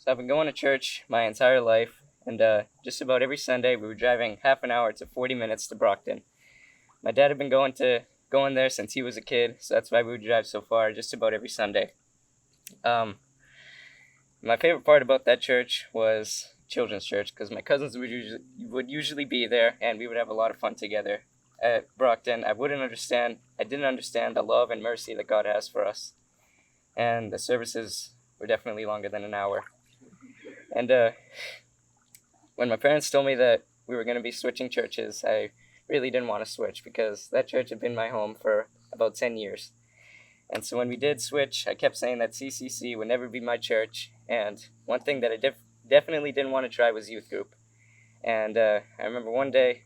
So I've been going to church my entire life, and just about every Sunday we were driving half an hour to 40 minutes to Brockton. My dad had been going there since he was a kid, so that's why we would drive so far just about every Sunday. My favorite part about that church was children's church because my cousins would usually be there, and we would have a lot of fun together. At Brockton, I didn't understand the love and mercy that God has for us, and the services were definitely longer than an hour. And when my parents told me that we were going to be switching churches, I really didn't want to switch because that church had been my home for about 10 years. And so when we did switch, I kept saying that CCC would never be my church. And one thing that I definitely didn't want to try was youth group. And I remember one day,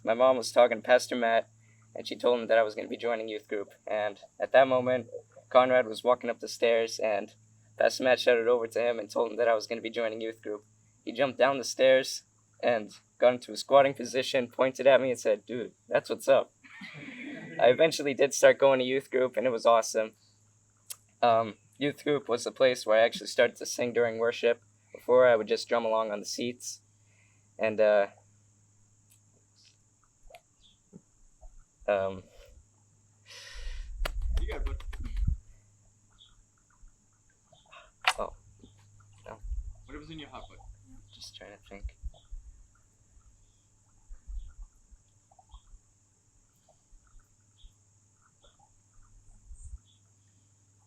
my mom was talking to Pastor Matt, and she told him that I was going to be joining youth group. And at that moment, Conrad was walking up the stairs, and Pastor Matt shouted over to him and told him that I was going to be joining youth group. He jumped down the stairs and got into a squatting position, pointed at me and said, "Dude, that's what's up." I eventually did start going to youth group, and it was awesome. Youth group was the place where I actually started to sing during worship. Before, I would just drum along on the seats. And, You got it, bud. oh, no, Whatever's in your hot bud. just trying to think.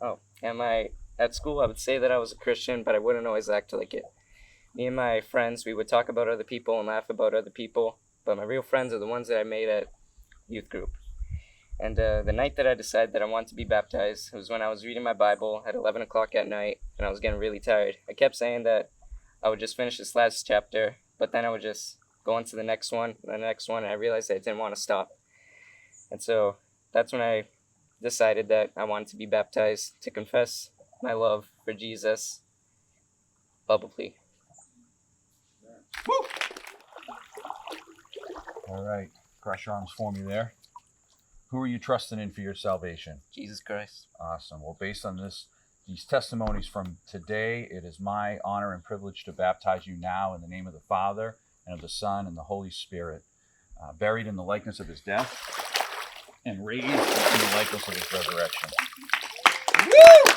Oh, at school, I would say that I was a Christian, but I wouldn't always act like it. Me and my friends, we would talk about other people and laugh about other people, but my real friends are the ones that I made at youth group. And the night that I decided that I wanted to be baptized was when I was reading my Bible at 11 o'clock at night, and I was getting really tired. I kept saying that I would just finish this last chapter, but then I would just go on to the next one, and I realized I didn't want to stop. And so that's when I decided that I wanted to be baptized to confess my love for Jesus publicly. Woo! All right. Cross your arms for me there. Who are you trusting in for your salvation? Jesus Christ. Awesome. Well, based on these testimonies from today, it is my honor and privilege to baptize you now in the name of the Father and of the Son and the Holy Spirit, buried in the likeness of his death and raised in the likeness of his resurrection. Woo!